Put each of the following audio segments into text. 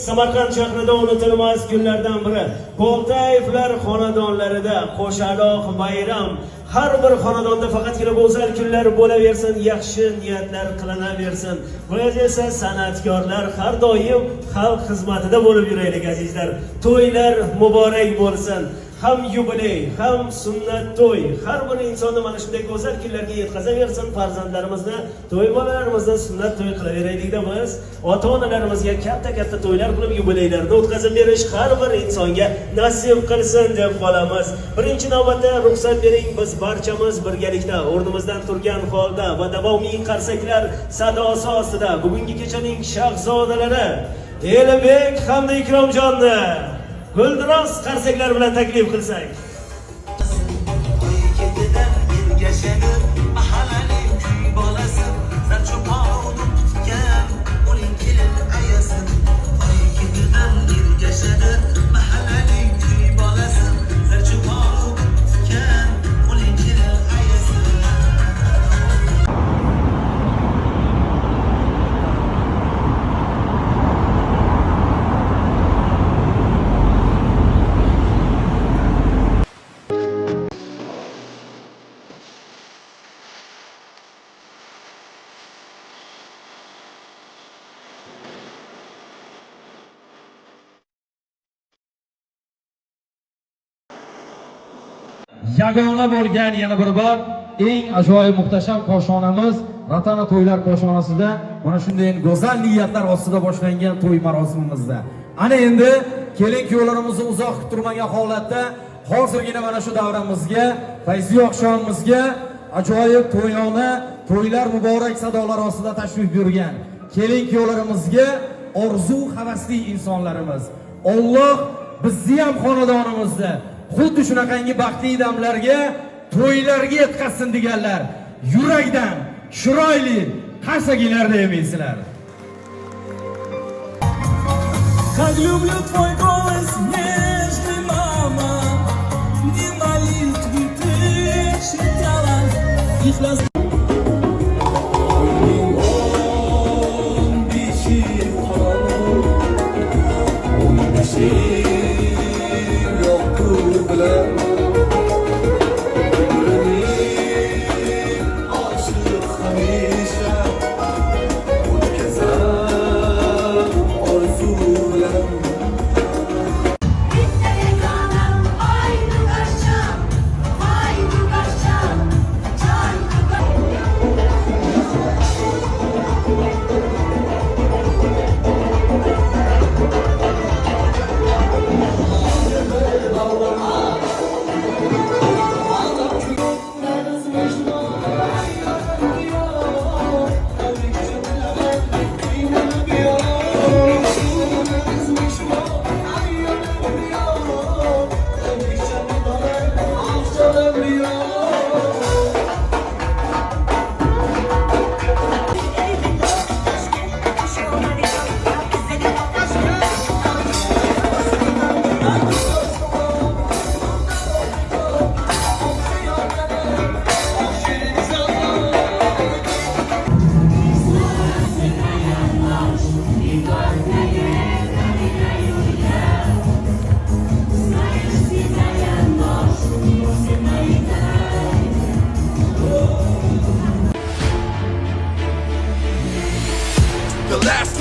Samarqand shahrida unutilmas kunlardan biri. Boltayevlar xonadonlarida qo'shaloq bayram. Har bir xonadonda faqatgina go'zal kunlar bo'laversin, yaxshi niyatlar qilinaversin. Biz esa san'atkorlar har doim xalq xizmatida bo'lib yuraylik azizlar. To'ylar muborak bo'lsin. Ham yubiley, ham sunnat to'y. Har bir insonni mana shunday go'zal kunlarga yetkazaversin. Farzandlarimizni, to'y bolalarimizni sunnat to'y qilaveraylik-da biz. Ota-onalarimizga katta to'ylar qilib yubileylarni o'tkazib berish har bir insonga nasib qilsin deb qolamiz. Birinchi navbatda ruxsat bering, biz barchamiz birgalikda o'rnimizdan turgan holda va davomiy qarsaklar sadosi ostida bugungi kechaning shahzodalari Elbek hamda Ikromjonni guldiroz qarsaklar bilan taklif qilsak. Yagona bo'lgan yana bir bor eng ajoyib muhtasham qo'shonamiz Vatana to'ylar qo'shonasida mana shunday go'zal niyatlar ostida boshlangan to'y marosimimizda. Ana endi kelin-kuyovlarimizni uzoq kuttirmagan holatda hozirgina mana shu davramizga, fayzli oqshomimizga ajoyib to'yona, to'ylar muborak sadolar ostida tashrif buyurgan kelin-kuyovlarimizga orzu havasli insonlarimiz. Alloh bizni ham xonadonimizda xuddi shunaqangi baxtli damlarga, to'ylarga yetkazsin deganlar. Yurakdan chiroyli qarsagilarda emaysizlar. Как люблю твой голос нежный, мама, не молитвы ты читала, их раз...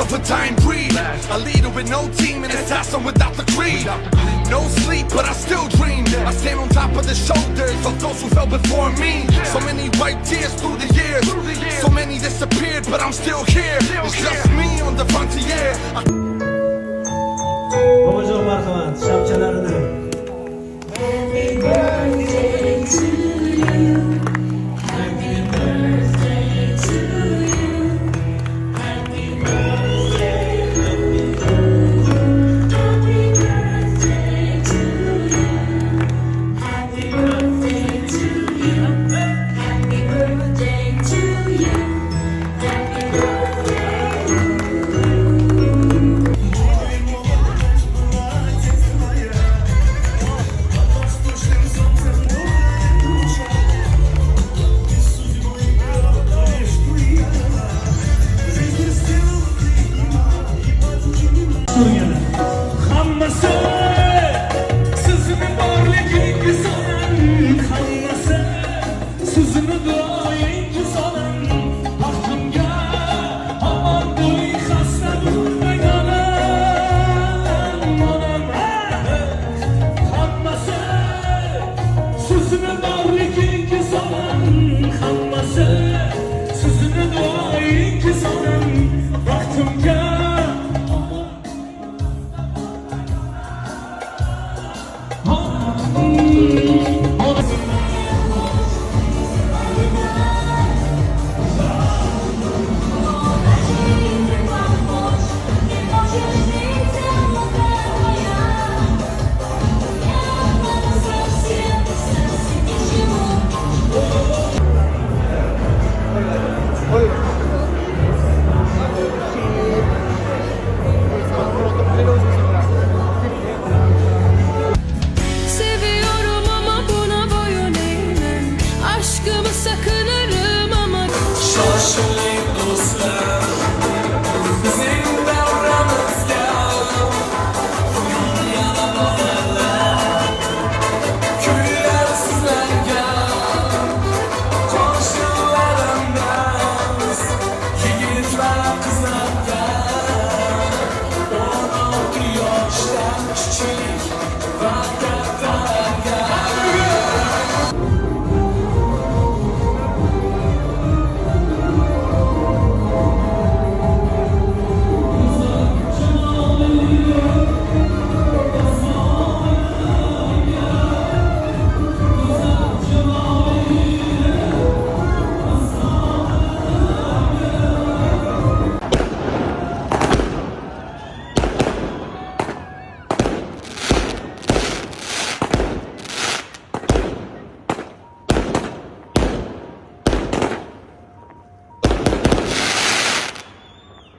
Of a time breed, a leader with no team and assassin without the creed. No sleep, but I still dream. I stand on top of the shoulders of those who fell before me. So many wiped tears through the years. So many disappeared, but I'm still here. It's just me on the frontier. Babajon marhamat, shamchalarini.